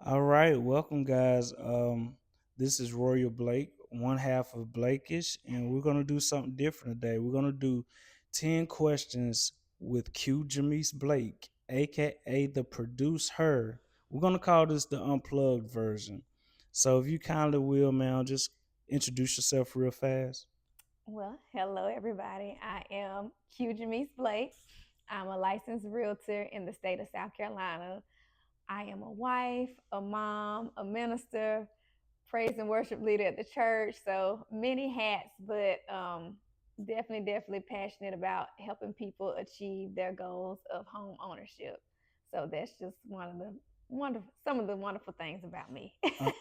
All right, welcome guys. This is Royal Blake, one half of Blakish, and we're gonna do something different today. We're gonna do 10 questions with Q Jamese Blake, aka the ProduceHer. We're gonna call this the Unplugged version. So if you kindly will, man, just introduce yourself real fast. Well, hello everybody. I am Jamese Blake. I'm a licensed realtor in the state of South Carolina. I am a wife, a mom, a minister, praise and worship leader at the church. So many hats, but definitely passionate about helping people achieve their goals of home ownership. So that's just some of the wonderful things about me.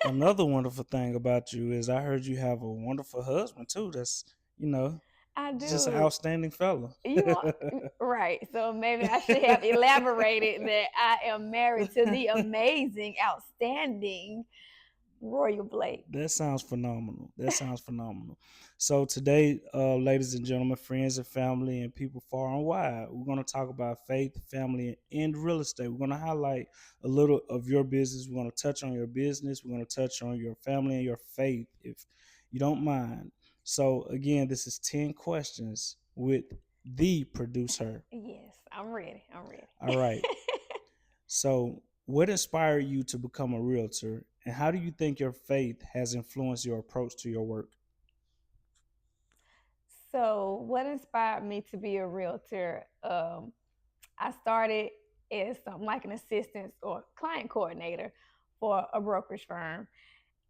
Another wonderful thing about you is I heard you have a wonderful husband too. That's you know, I just an do. outstanding fella. You are right. So maybe I should have elaborated that I am married to the amazing, outstanding Royal Blake. That sounds phenomenal. That sounds phenomenal. So today, ladies and gentlemen, friends and family, and people far and wide, we're going to talk about faith, family, and real estate. We're going to highlight a little of your business. We're going to touch on your business. We're going to touch on your family and your faith, if you don't mind. So again, this is 10 questions with the ProduceHer. Yes, I'm ready. I'm All ready. right. So, what inspired you to become a realtor, and how do you think your faith has influenced your approach to your work? So, what inspired me to be a realtor? I started as something like an assistant or client coordinator for a brokerage firm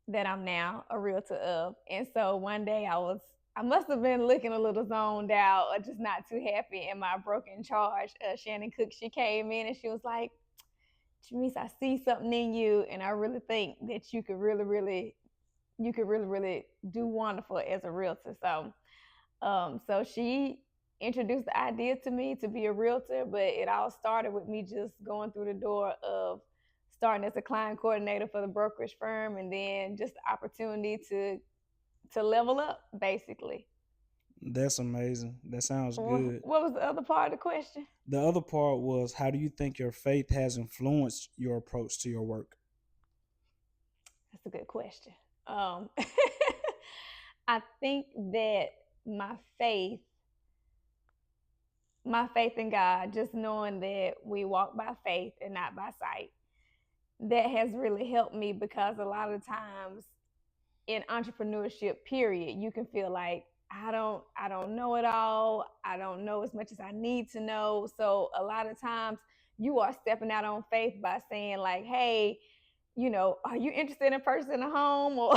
that I'm now a realtor of. And so one day I must have been looking a little zoned out or just not too happy. And my broker in charge, Shannon Cook, she came in and she was like, James, I see something in you, and I really think that you could really do wonderful as a realtor. So she introduced the idea to me to be a realtor, but it all started with me just going through the door of starting as a client coordinator for the brokerage firm, and then just the opportunity to level up, basically. That's amazing. That sounds What good. was the other part of the question? The other part was, how do you think your faith has influenced your approach to your work? That's a good question. Um, I think that my faith, my faith in God, just knowing that we walk by faith and not by sight, that has really helped me because a lot of times in entrepreneurship, period, you can feel like I don't know it all. I don't know as much as I need to know. So a lot of times you are stepping out on faith by saying like, hey, are you interested in purchasing a home, or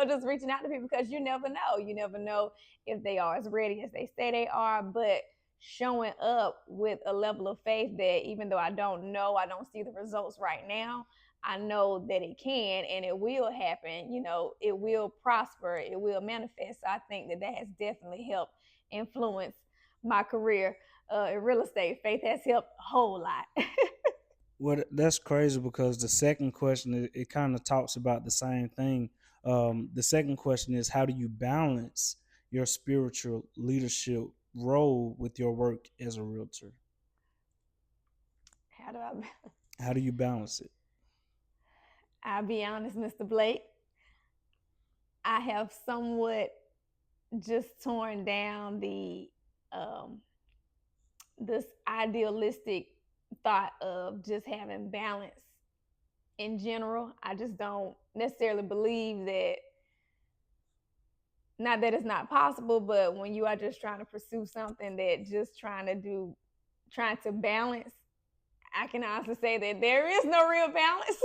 just reaching out to people, because you never know. You never know if they are as ready as they say they are, but showing up with a level of faith that even though I don't know, I don't see the results right now, I know that it can and it will happen. It will prosper, it will manifest. So I think that has definitely helped influence my career in real estate. Faith has helped a whole lot. Well, that's crazy because the second question it kind of talks about the same thing. The second question is, how do you balance your spiritual leadership role with your work as a realtor? How do I? How do you balance it? I'll be honest, Mr. Blake. I have somewhat just torn down um, this idealistic thought of just having balance in general. I just don't necessarily believe that, not that it's not possible, but when you are just trying to pursue something that just trying to balance, I can honestly say that there is no real balance.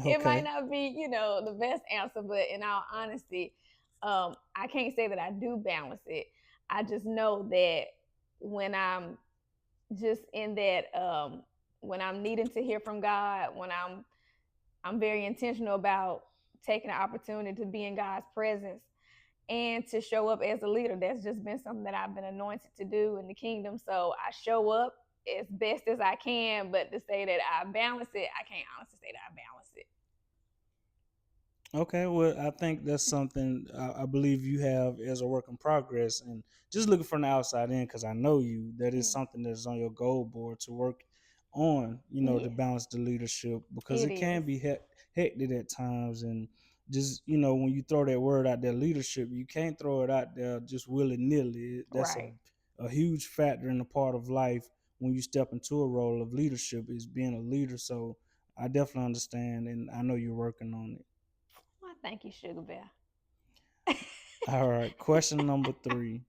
It might Okay. not be, the best answer, but in all honesty, I can't say that I do balance it. I just know that when I'm just in that, when I'm needing to hear from God, when I'm very intentional about taking the opportunity to be in God's presence and to show up as a leader. That's just been something that I've been anointed to do in the kingdom. So I show up as best as I can, but to say that I balance it, I can't honestly say that I balance it. Okay, well, I think that's something I believe you have as a work in progress, and just looking from the outside in, because I know you, that is Yeah. something that's on your goal board to work on, to Yes, balance the leadership, because it it can is. be hectic at times. And just, when you throw that word out there, leadership, you can't throw it out there just willy nilly. That's Right. a huge factor in a part of life when you step into a role of leadership, is being a leader. So I definitely understand, and I know you're working on it. Well, thank you, Sugar Bear. All right, question number 3.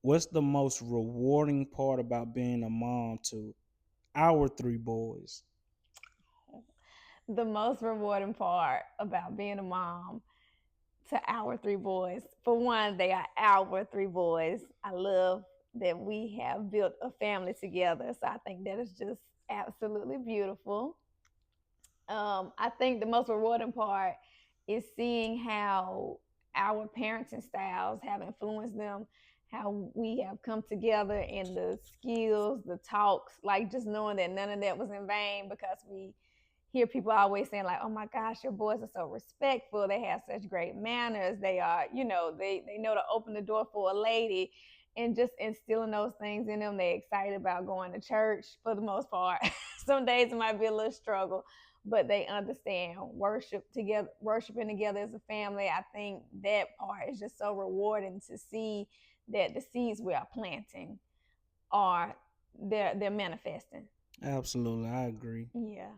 What's the most rewarding part about being a mom to our 3 boys? The most rewarding part about being a mom to our 3 boys, for one, they are our 3 boys. I love that we have built a family together. So I think that is just absolutely beautiful. I think the most rewarding part is seeing how our parenting styles have influenced them, how we have come together in the skills, the talks, like just knowing that none of that was in vain, because we hear people always saying like, "Oh my gosh, your boys are so respectful. They have such great manners. They are, they know to open the door for a lady." And just instilling those things in them, they're excited about going to church for the most part. Some days it might be a little struggle, but they understand worshiping together as a family. I think that part is just so rewarding to see that the seeds we are planting are they're manifesting. Absolutely, I agree. Yeah.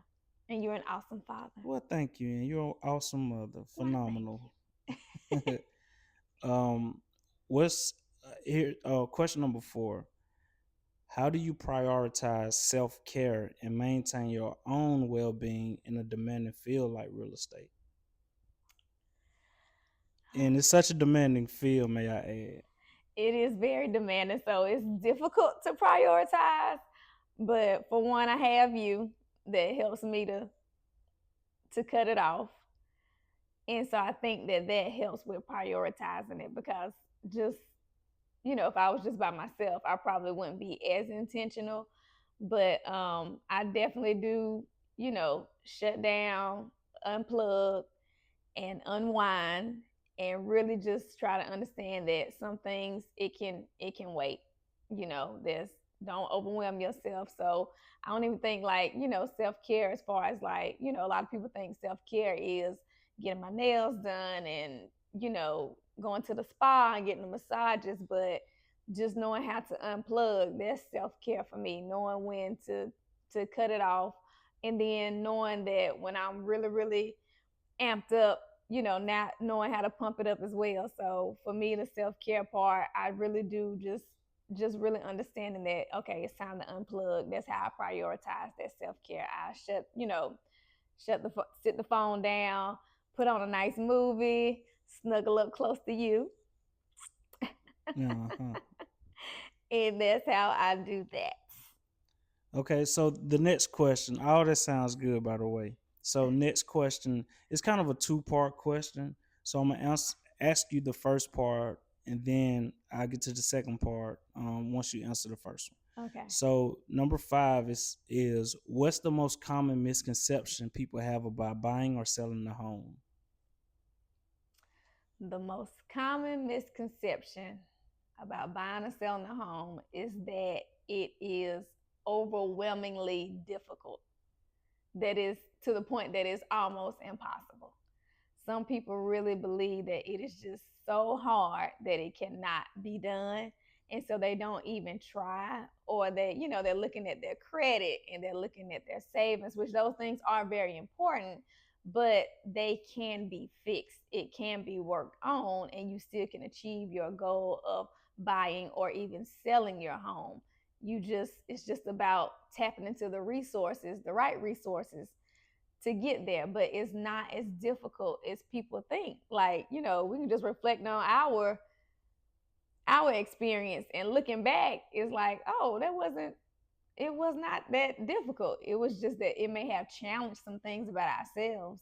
And you're an awesome father. Well, thank you, and you're an awesome mother. Why, thank Phenomenal. you. um, what's here? Question number 4. How do you prioritize self care and maintain your own well being in a demanding field like real estate? And it's such a demanding field, may I add. It is very demanding, so it's difficult to prioritize. But for one, I have you that helps me to cut it off. And so I think that that helps with prioritizing it, because just, if I was just by myself, I probably wouldn't be as intentional. But I definitely do, shut down, unplug, and unwind, and really just try to understand that some things it can wait. There's don't overwhelm yourself. So I don't even think like, self-care, as far as like, a lot of people think self-care is getting my nails done and, going to the spa and getting the massages, but just knowing how to unplug, that's self-care for me. Knowing when to cut it off, and then knowing that when I'm really, really amped up, not knowing how to pump it up as well. So for me, the self care part, I really do just really understanding that, okay, it's time to unplug. That's how I prioritize that self care. I sit the phone down, put on a nice movie, snuggle up close to you, Uh-huh. and that's how I do that. Okay, so the next question, all that sounds good, by the way. So next question is kind of a two-part question. So I'm gonna ask you the first part, and then I get to the second part once you answer the first one. Okay. So number 5 is what's the most common misconception people have about buying or selling a home? The most common misconception about buying or selling a home is that it is overwhelmingly difficult. That is to the point that it's almost impossible. Some people really believe that it is just so hard that it cannot be done. And so they don't even try, or they're looking at their credit and they're looking at their savings, which those things are very important, but they can be fixed. It can be worked on, and you still can achieve your goal of buying or even selling your home. It's just about tapping into the resources, the right resources, to get there. But it's not as difficult as people think. Like, we can just reflect on our experience, and looking back is like, oh, it was not that difficult. It was just that it may have challenged some things about ourselves,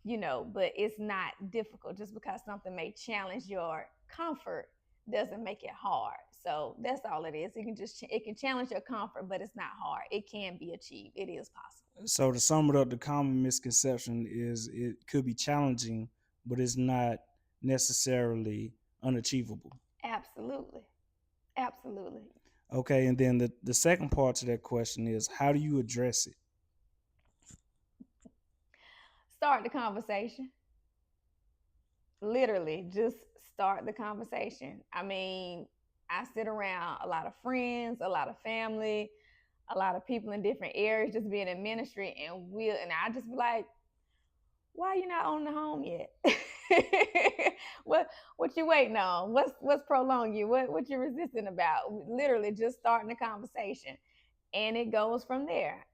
but it's not difficult. Just because something may challenge your comfort doesn't make it hard. So that's all it is. It can challenge your comfort, but it's not hard. It can be achieved. It is possible. So to sum it up, the common misconception is it could be challenging, but it's not necessarily unachievable. Absolutely. Absolutely. Okay, and then the second part to that question is how do you address it? Start the conversation. Literally, just start the conversation. I mean, I sit around a lot of friends, a lot of family, a lot of people in different areas just being in ministry, and I just be like, why you not on the home yet? what what you waiting on? What's prolonging you? What you resisting about? Literally just starting the conversation, and it goes from there.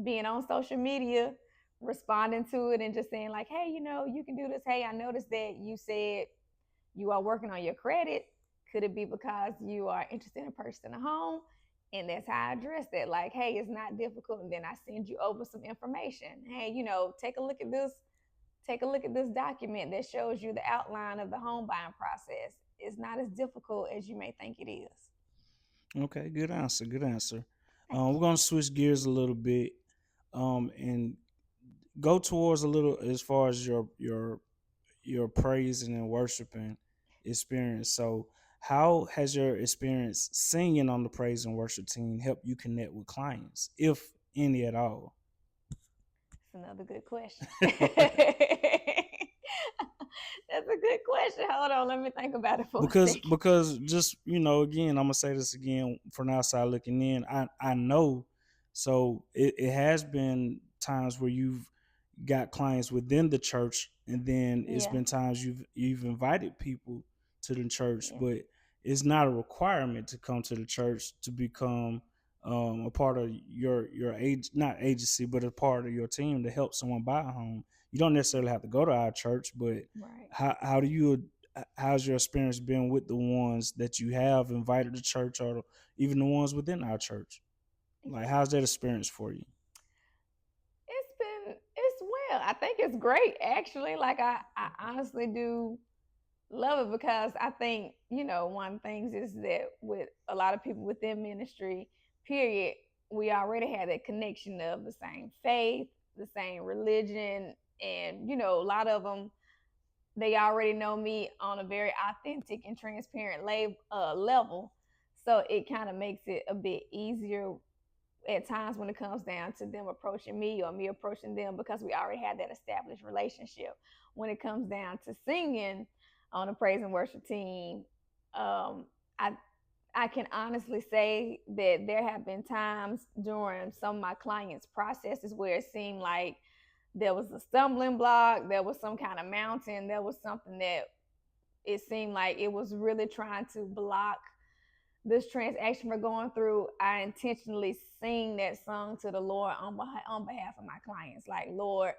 Being on social media, responding to it, and just saying like, hey, you can do this. Hey, I noticed that you said you are working on your credit. Could it be because you are interested in purchasing a home? And that's how I address that. Like, hey, it's not difficult. And then I send you over some information. Hey, take a look at this. Take a look at this document that shows you the outline of the home buying process. It's not as difficult as you may think it is. Okay, good answer. Good answer. Thank We're you. gonna switch gears a little bit, and go towards a little as far as your praising and worshiping experience. So, how has your experience singing on the praise and worship team helped you connect with clients, if any at all? That's another good question. That's a good question. Hold on, let me think about it for a because second. because just again, I'm gonna say this again from the outside looking in. I know, so it has been times where you've got clients within the church, and then it's Yeah, been times you've invited people to the church, yeah, but it's not a requirement to come to the church to become a part of your age not agency, but a part of your team to help someone buy a home. You don't necessarily have to go to our church, but right. how do you how's your experience been with the ones that you have invited to church, or even the ones within our church? Like, Yeah, how's that experience for you? it's well. I think it's great actually. Like I honestly do love it because I think, one of the things is that with a lot of people within ministry, period, we already had that connection of the same faith, the same religion, and a lot of them, they already know me on a very authentic and transparent level. So it kind of makes it a bit easier at times when it comes down to them approaching me or me approaching them because we already had that established relationship. When it comes down to singing on a praise and worship team, um, I I can honestly say that there have been times during some of my clients' processes where it seemed like there was a stumbling block, there was some kind of mountain, there was something that it seemed like it was really trying to block this transaction we're going through. I intentionally sing that song to the Lord on behalf of my clients. Like, Lord,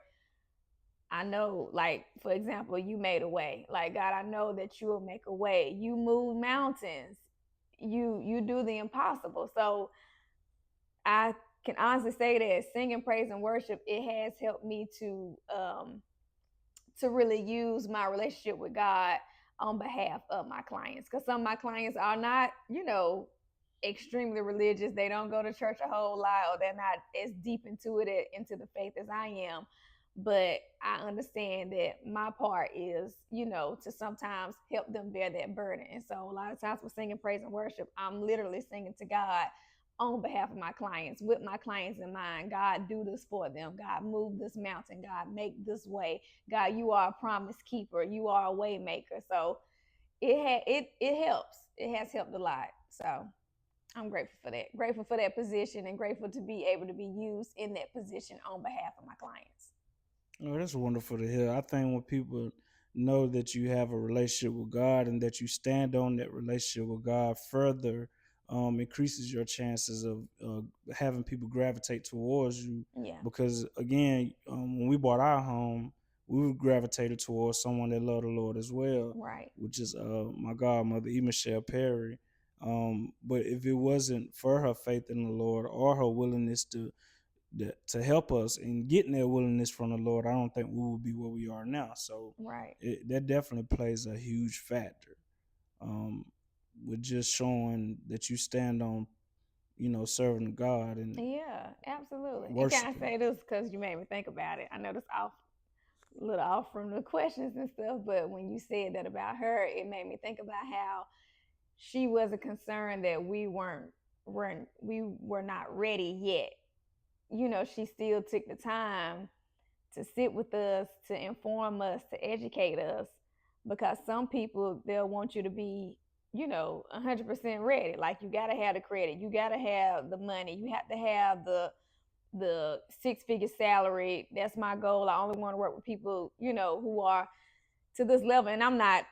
I know, like, for example, you made a way. Like, God, I know that you will make a way. You move mountains. You do the impossible. So I can honestly say that singing praise and worship, it has helped me to really use my relationship with God on behalf of my clients. Because some of my clients are not, extremely religious. They don't go to church a whole lot, or they're not as deep into the faith as I am. But I understand that my part is, to sometimes help them bear that burden. And so a lot of times with singing praise and worship, I'm literally singing to God on behalf of my clients, with my clients in mind. God, do this for them. God, move this mountain. God, make this way. God, you are a promise keeper. You are a way maker. So it helps. It has helped a lot. So I'm grateful for that. Grateful for that position and grateful to be able to be used in that position on behalf of my clients. Oh, that's wonderful to hear. I think when people know that you have a relationship with God and that you stand on that relationship with God further, increases your chances of having people gravitate towards you. Yeah. Because again, when we bought our home, we gravitated towards someone that loved the Lord as well, Right. which is my godmother, E. Michelle Perry. But if it wasn't for her faith in the Lord or her willingness to help us in getting that willingness from the Lord, I don't think we would be where we are now. So Right. that definitely plays a huge factor, um, with just showing that you stand on, serving God and Yeah, absolutely. And can I worshiping. say this because you made me think about it? I know this off a little off from the questions and stuff, but when you said that about her, it made me think about how she wasn't concerned that we were not ready yet. She still took the time to sit with us, to inform us, to educate us, because some people, they'll want you to be 100% ready. Like, you got to have the credit, you got to have the money, you have to have the six-figure salary. That's my goal. I only want to work with people who are to this level. And I'm not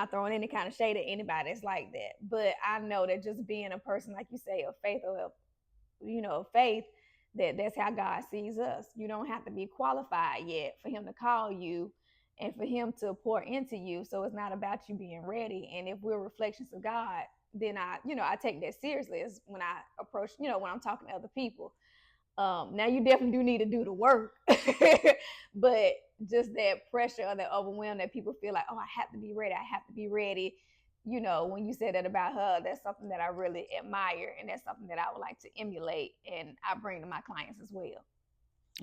throwing any kind of shade at anybody. It's like that. But I know that just being a person, like you say, of faith, or faith, that's how God sees us. You don't have to be qualified yet for him to call you and for him to pour into you. So it's not about you being ready. And if we're reflections of God, then I take that seriously as when I approach, when I'm talking to other people. Now you definitely do need to do the work, but just that pressure or that overwhelm that people feel like, oh, I have to be ready. I have to be ready. When you said that about her, that's something that I really admire, and that's something that I would like to emulate, and I bring to my clients as well.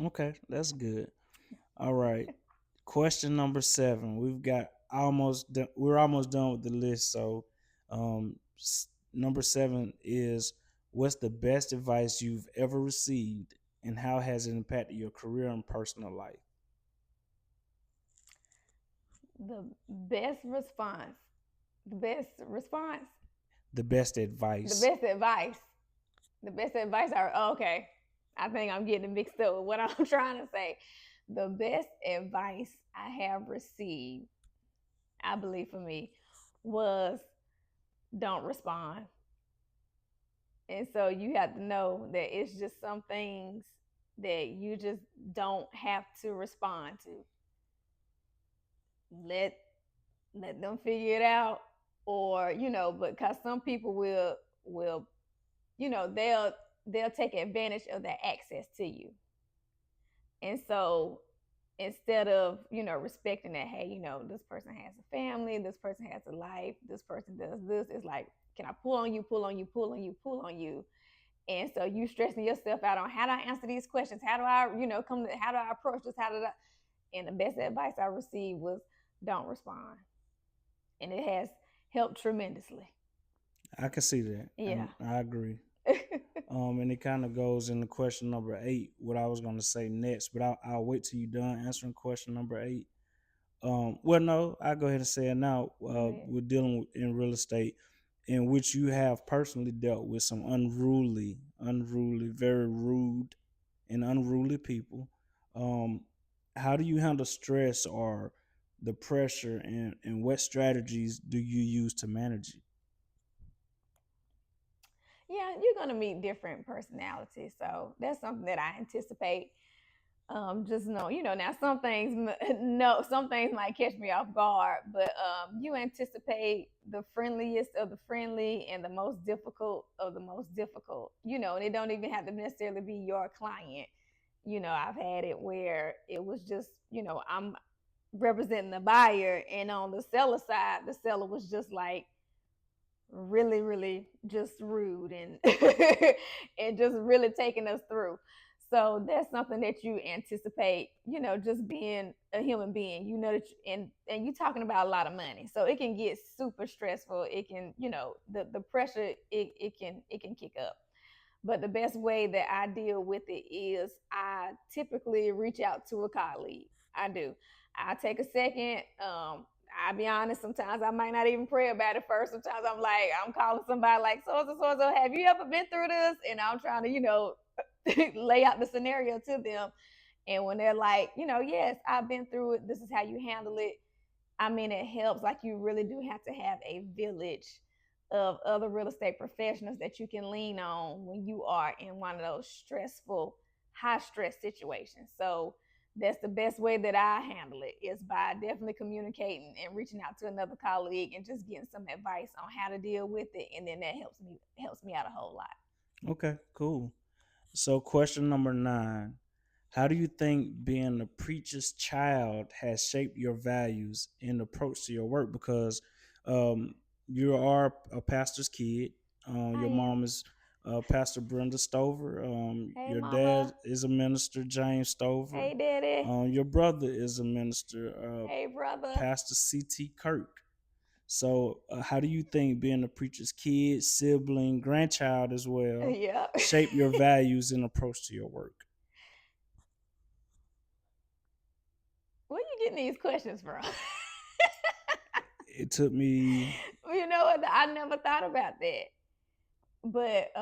Okay, that's good. All right. Question number 7. We're almost done with the list. So, number 7 is, what's the best advice you've ever received, and how has it impacted your career and personal life? The best response, the best response, The best the advice. best advice, the best advice are okay. I think I'm getting mixed up with what I'm trying to say. The best advice I have received, I believe for me, was don't respond. And so you have to know that it's just some things that you just don't have to respond to. Let them figure it out, or because some people will they'll take advantage of that access to you. And so instead of respecting that, hey, this person has a family, this person has a life, this person does this, it's like, can I pull on you, pull on you, pull on you, pull on you? And so you stressing yourself out on, how do I answer these questions, how do I how do I approach this, how did I and the best advice I received was, don't respond. And it has helped tremendously. I can see that, Yeah. and I agree. And it kind of goes into question number 8, what I was going to say next, but I'll wait till you're done answering question number 8. Well, no, I'll go ahead and say it now. We're dealing with, in real estate, in which you have personally dealt with some unruly, very rude and unruly people. Um, how do you handle stress or the pressure, and what strategies do you use to manage it? Yeah, you're going to meet different personalities. So that's something that I anticipate. Just know, now some things, no, some things might catch me off guard, but you anticipate the friendliest of the friendly and the most difficult of the most difficult, and it don't even have to necessarily be your client. I've had it where it was just, I'm representing the buyer, and on the seller side, the seller was just like really, really just rude, and and just really taking us through. So that's something that you anticipate, just being a human being, that and you talking about a lot of money. So it can get super stressful. It can, the pressure, it can kick up. But the best way that I deal with it is I typically reach out to a colleague. I do. I take a second. I'll be honest, sometimes I might not even pray about it first. Sometimes I'm calling somebody like, so and so, so and so, have you ever been through this? And I'm trying to, lay out the scenario to them. And when they're like, yes, I've been through it, this is how you handle it. I mean, it helps. Like, you really do have to have a village of other real estate professionals that you can lean on when you are in one of those stressful, high stress situations. So that's the best way that I handle it, is by definitely communicating and reaching out to another colleague and just getting some advice on how to deal with it. And then that helps me out a whole lot. Okay, cool. So, question number 9. How do you think being a preacher's child has shaped your values and approach to your work? Because you are a pastor's kid. I Your am. mom is Pastor Brenda Stover. Hey, Your dad mama. is a minister, James Stover. Hey, daddy. Your brother is a minister, Hey, brother. Pastor C.T. Kirk. So, how do you think being a preacher's kid, sibling, grandchild as well Yeah. shape your values and approach to your work? Where you getting these questions from? It took me. You know what? I never thought about that. But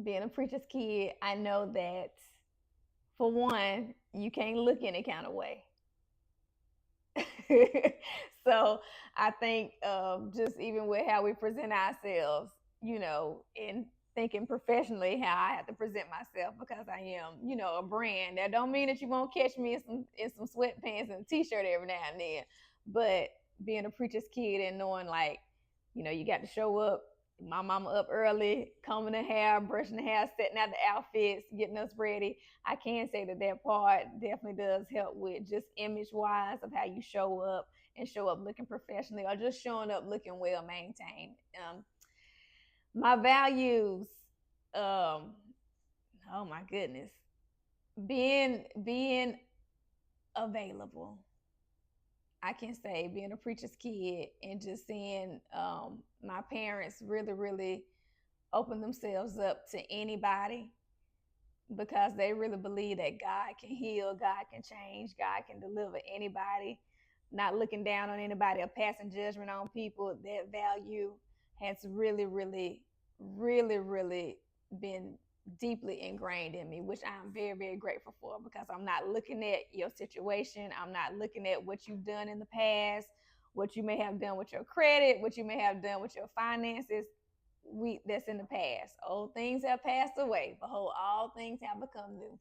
being a preacher's kid, I know that for one, you can't look any kind of way. So I think just even with how we present ourselves, in thinking professionally how I have to present myself because I am, a brand. That don't mean that you won't catch me in some sweatpants and a t-shirt every now and then. But being a preacher's kid and knowing like, you got to show up. My mama up early, combing the hair, brushing the hair, setting out the outfits, getting us ready. I can say that part definitely does help with just image wise of how you show up and show up looking professionally or just showing up looking well maintained. My values, um, oh my goodness, being available. I can say being a preacher's kid and just seeing my parents really, really open themselves up to anybody because they really believe that God can heal, God can change, God can deliver anybody, not looking down on anybody or passing judgment on people. That value has really, really, really, really been deeply ingrained in me, which I'm very, very grateful for because I'm not looking at your situation. I'm not looking at what you've done in the past, what you may have done with your credit, what you may have done with your finances. That's in the past. Old things have passed away. Behold, all things have become new.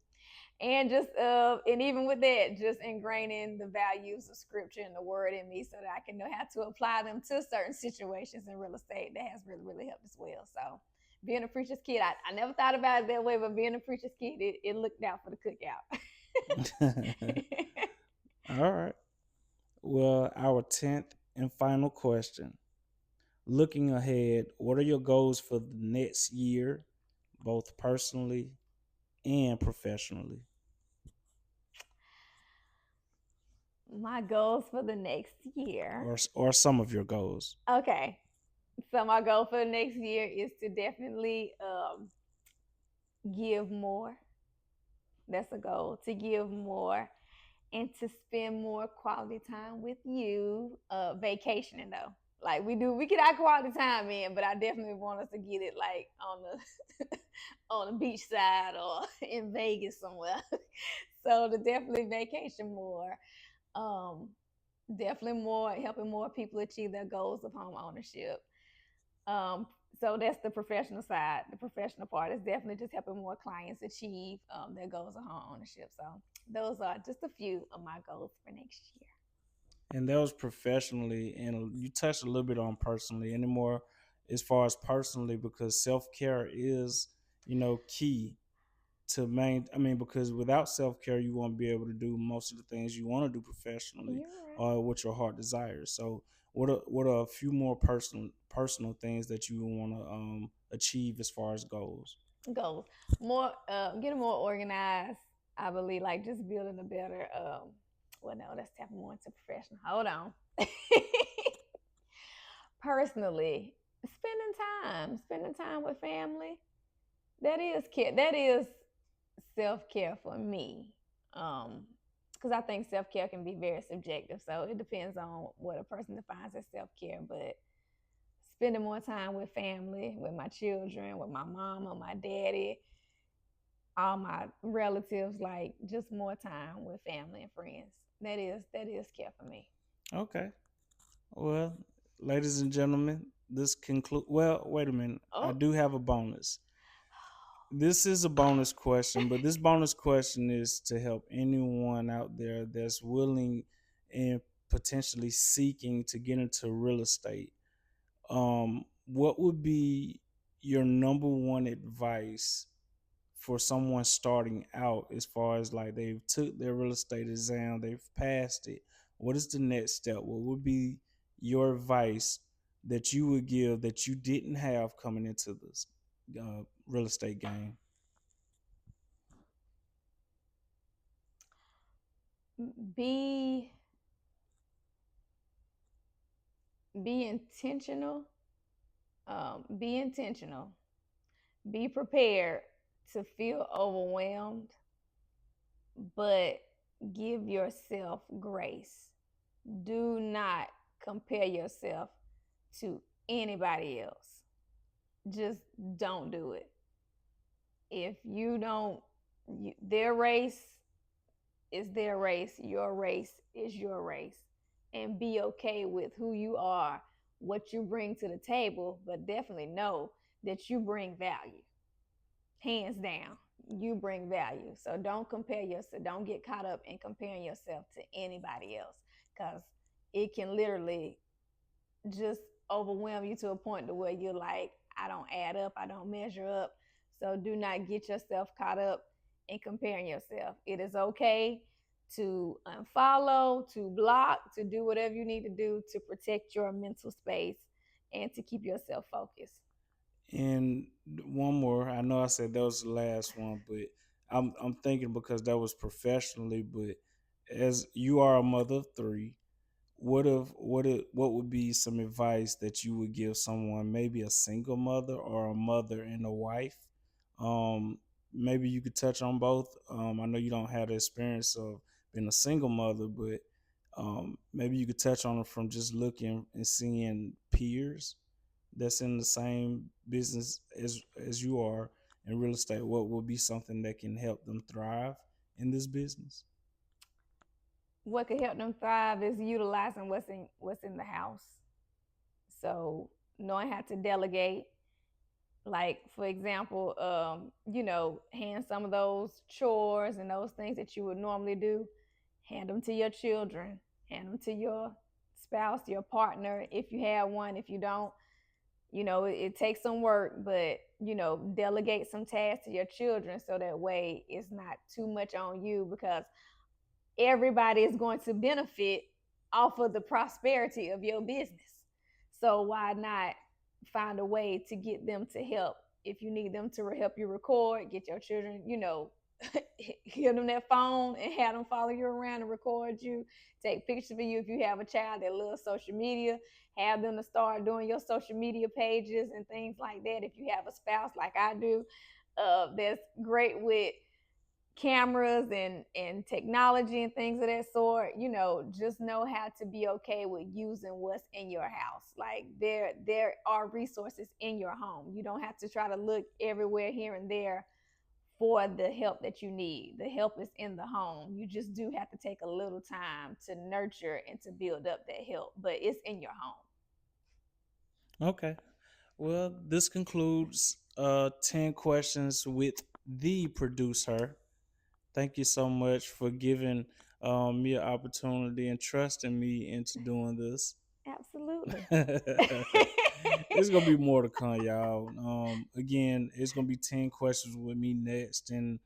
And just and even with that, just ingraining the values of scripture and the word in me so that I can know how to apply them to certain situations in real estate. That has really, really helped as well. So being a preacher's kid, I never thought about it that way, but being a preacher's kid, it looked out for the cookout. All right. Well, our 10th and final question. Looking ahead, what are your goals for the next year, both personally and professionally? My goals for the next year. Or some of your goals? Okay. So my goal for the next year is to definitely give more. That's a goal to give more and to spend more quality time with you. Vacationing though, like we get our quality time in, but I definitely want us to get it like on the on the beach side or in Vegas somewhere. So to definitely vacation more. Um, Definitely more helping more people achieve their goals of home ownership. Um, so that's the professional side. The professional part is definitely just helping more clients achieve their goals of home ownership. So those are just a few of my goals for next year. And that was professionally, and you touched a little bit on personally. Anymore, as far as personally, because self care is, key to main. I mean, because without self care, you won't be able to do most of the things you want to do professionally, You're right. or what your heart desires. So, what are a few more personal things that you want to achieve as far as goals? Goals more, getting more organized. I believe like just building a better. Well, no, let's tap more into professional. Hold on. Personally, spending time with family. That is care. That is self care for me. Because I think self care can be very subjective. So it depends on what a person defines as self care. But spending more time with family, with my children, with my mama, my daddy, all my relatives, like just more time with family and friends. That is care for me. Okay. Well, ladies and gentlemen, this conclude. Well, wait a minute. I Oh, do have a bonus. This is a bonus question, but this bonus question is to help anyone out there that's willing and potentially seeking to get into real estate. What would be your number one advice for someone starting out, as far as like they've took their real estate exam, they've passed it? What is the next step? What would be your advice that you would give that you didn't have coming into this real estate game? be Be intentional. Be intentional. Be prepared to feel overwhelmed, but give yourself grace. Do not compare yourself to anybody else. Just don't do it. If you don't, their race is their race, your race is your race. And be okay with who you are, what you bring to the table, but definitely know that you bring value. Hands down, you bring value. So don't compare yourself, don't get caught up in comparing yourself to anybody else, because it can literally just overwhelm you to a point to where you're like, I don't add up, I don't measure up. So do not get yourself caught up in comparing yourself. It is okay to unfollow, to block, to do whatever you need to do to protect your mental space and to keep yourself focused. And one more. I know I said that was the last one, but I'm thinking because that was professionally, but as you are a mother of three, what would be some advice that you would give someone, maybe a single mother or a mother and a wife? Um, Maybe you could touch on both. I know you don't have the experience of being a single mother, but maybe you could touch on it from just looking and seeing peers that's in the same business as you are in real estate. What would be something that can help them thrive in this business? What could help them thrive is utilizing what's in the house. So knowing how to delegate, like for example, hand some of those chores and those things that you would normally do, hand them to your children, hand them to your spouse, your partner, if you have one. If you don't, it takes some work, but delegate some tasks to your children so that way it's not too much on you, because everybody is going to benefit off of the prosperity of your business. So why not find a way to get them to help? If you need them to help you record, get your children, give them that phone and have them follow you around and record you, take pictures of you. If you have a child that loves social media, have them to start doing your social media pages and things like that. If you have a spouse like I do, that's great with cameras and technology and things of that sort, just know how to be okay with using what's in your house. Like there are resources in your home. You don't have to try to look everywhere here and there for the help that you need. The help is in the home. You just do have to take a little time to nurture and to build up that help, but it's in your home. Okay. Well, this concludes 10 questions with the producer. Thank you so much for giving me an opportunity and trusting me into doing this. Absolutely. It's gonna be more to come, y'all. Again, it's gonna be 10 questions with me next, and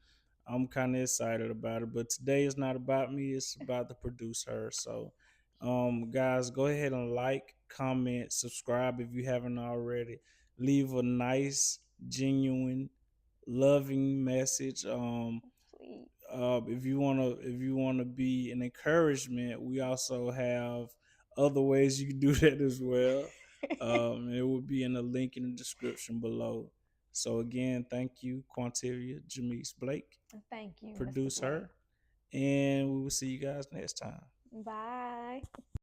I'm kind of excited about it. But today is not about me; it's about the producer. So, guys, go ahead and like, comment, subscribe if you haven't already. Leave a nice, genuine, loving message. Please. If you wanna be an encouragement, we also have other ways you can do that as well. It will be in the link in the description below. So again, thank you, Quantilia, Jamese Blake, Thank you, Mr. produce Blake. her, and we will see you guys next time. Bye.